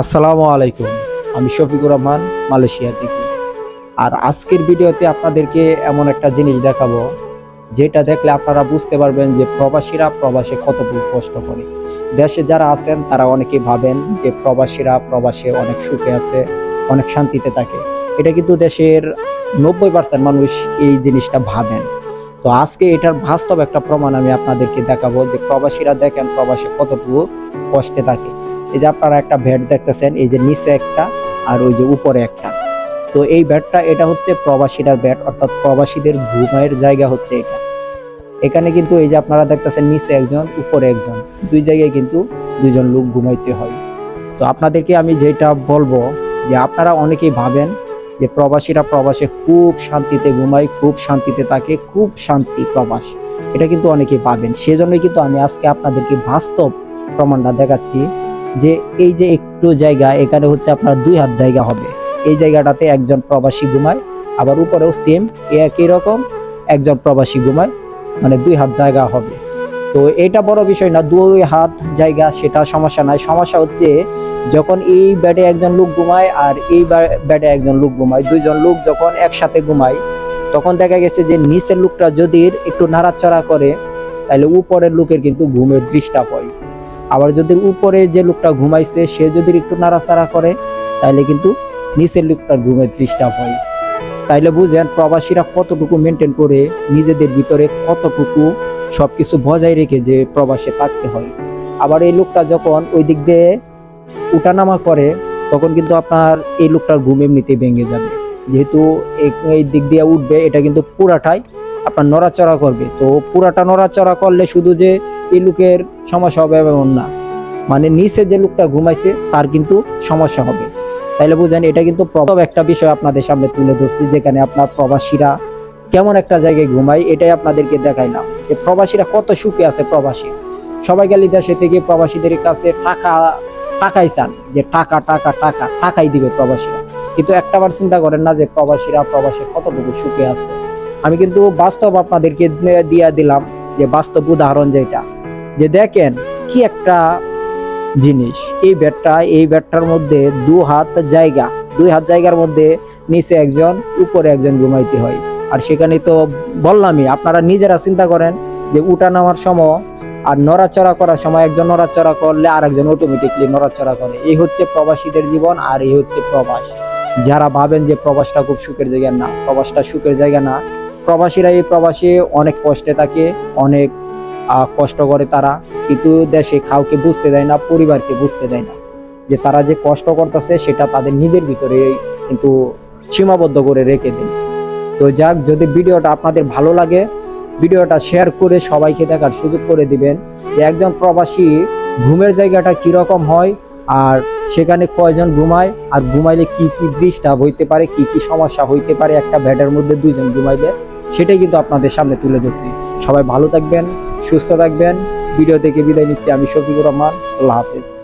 আসসালামু আলাইকুম। আমি শফিকুর রহমান, মালয়েশিয়া থেকে। আর আজকের ভিডিওতে আপনাদেরকে এমন একটা জিনিস দেখাবো যেটা দেখলে আপনারা বুঝতে পারবেন যে প্রবাসীরা প্রবাসে কতটুকু কষ্ট করে। দেশে যারা আছেন তারা অনেকেই ভাবেন যে প্রবাসীরা প্রবাসে অনেক সুখে আছে, অনেক শান্তিতে থাকে। এটা কিন্তু দেশের 90% মানুষ এই জিনিসটা ভাবেন। তো আজকে এটার বাস্তব একটা প্রমাণ আমি আপনাদেরকে দেখাবো যে প্রবাসীরা দেখেন প্রবাসে কতটুকু কষ্টে থাকে। এই যে আপনারা একটা ভ্যাট দেখতেছেন, এই যে নিচে একটা আর ওই যে উপরে একটা। তো এই ভ্যাটটা এটা হচ্ছে প্রবাসীরা ভ্যাট, অর্থাৎ প্রবাসীদের ঘুমায়ের জায়গা হচ্ছে এটা। এখানে কিন্তু এই যে আপনারা দেখতেছেন নিচে একজন উপরে একজন, দুই জায়গায় কিন্তু দুইজন লোক ঘুমাইতে হয়। তো আপনাদেরকে আমি যেটা বলবো যে আপনারা অনেকেই ভাবেন যে প্রবাসীরা প্রবাসে খুব শান্তিতে ঘুমায়, খুব শান্তিতে থাকে, খুব শান্তি প্রবাস। এটা কিন্তু অনেকেই ভাবেন। সেজন্যই কিন্তু আমি আজকে আপনাদেরকে বাস্তব প্রমাণটা দেখাচ্ছি যে এই যে একটু জায়গা, এখানে হচ্ছে আপনার 2 হাত জায়গা হবে। এই জায়গাটাতে একজন প্রবাসী ঘুমায়, আবার উপরেও সেম একই রকম একজন প্রবাসী ঘুমায়, মানে 2 হাত জায়গা হবে। তো এটা বড় বিষয় না, 2 হাত জায়গা সেটা সমস্যা নাই। সমস্যা হচ্ছে যখন এই বেডে একজন লোক ঘুমায় আর এই বেডে একজন লোক ঘুমায়, দুইজন লোক যখন একসাথে ঘুমায়, তখন দেখা গেছে যে নিচের লোকটা যদি একটু নাড়াচাড়া করে তাহলে উপরের লোকের কিন্তু ঘুমের ডিস্টার্ব হয়। আবার যদি উপরে যে লোকটা ঘুমাইছে সে যদি একটু নাড়াচাড়া করে তাহলে কিন্তু নিচের লোকটার ঘুমের ডিস্টার্ব হয়। তাইলে বুঝেন প্রবাসীরা কতটুকু মেনটেন করে নিজেদের ভিতরে কতটুকু সবকিছু বজায় রেখে যে প্রবাসে থাকতে হয়। আবার এই লোকটা যখন ওই দিক দিয়ে উঠানামা করে তখন কিন্তু আপনার এই লোকটার ঘুম এমনিতেই ভেঙে যাবে। যেহেতু এই দিক দিয়ে উঠবে, এটা কিন্তু পুরাটাই আপনার নড়াচড়া করবে। তো পুরাটা নড়াচড়া করলে শুধু যে এই লোকের সমস্যা হবে এমন না, মানে নিচে যে লোকটা ঘুমাইছে তার কিন্তু সমস্যা হবে। তাইলে বুঝেন এটা কিন্তু প্রভাব একটা বিষয় আপনাদের সামনে তুলে ধরছি, যেখানে আপনার প্রবাসীরা কেমন একটা জায়গায় ঘুমায় এটাই আপনাদেরকে দেখাইলাম যে প্রবাসীরা কত সুখে আছে। প্রবাসী সবাই গেলে দেশে থেকে প্রবাসীদের কাছে টাকাই চান, যে টাকা টাকা টাকা টাকাই দিবে প্রবাসীরা, কিন্তু একটাবার চিন্তা করেন না যে প্রবাসীরা প্রবাসে কতটুকু সুখে আছে। আমি কিন্তু বাস্তব আপনাদেরকে দিয়ে দিলাম, যে বাস্তব উদাহরণ যেটা, যে দেখেন কি একটা জিনিস। এই বেডটার মধ্যে 2 হাত জায়গা, 2 হাত জায়গার মধ্যে নিচে একজন উপরে একজন ঘুমাইতে হয়। আর সেখানে তো বললামই, আপনারা নিজেরা চিন্তা করেন যে উঠা নামার সময় আর নড়াচড়া করার সময় একজন নড়াচড়া করলে আর একজন অটোমেটিকলি নড়াচড়া করে। এই হচ্ছে প্রবাসীদের জীবন, আর এই হচ্ছে প্রবাস। যারা ভাবেন যে প্রবাসটা খুব সুখের জায়গা, না, প্রবাসটা সুখের জায়গা না। প্রবাসীরা এই প্রবাসে অনেক কষ্টে থাকে, অনেক কষ্ট করে তারা, কিন্তু দেশে কাউকে বুঝতে দেয় না, পরিবারকে বুঝতে দেয় না যে তারা যে কষ্ট করতেছে সেটা তাদের নিজের ভিতরে কিন্তু সীমাবদ্ধ করে রেখে দেয়। তো যাক, যদি ভিডিওটা আপনাদের ভালো লাগে ভিডিওটা শেয়ার করে সবাইকে দেখার সুযোগ করে দিবেন যে একজন প্রবাসী ঘুমের জায়গাটা কিরকম হয়, আর সেখানে কয়জন ঘুমায়, আর ঘুমাইলে কি কি ডিস্টার্ব হইতে পারে, কি কি সমস্যা হইতে পারে একটা বেডের মধ্যে 2 জন ঘুমাইলে, সেটাই কিন্তু আপনাদের সামনে তুলে ধরছি। সবাই ভালো থাকবেন, সুস্থ থাকবেন। ভিডিও থেকে বিদায় নিচ্ছি আমি শফিকুর রহমান। আল্লাহ হাফেজ।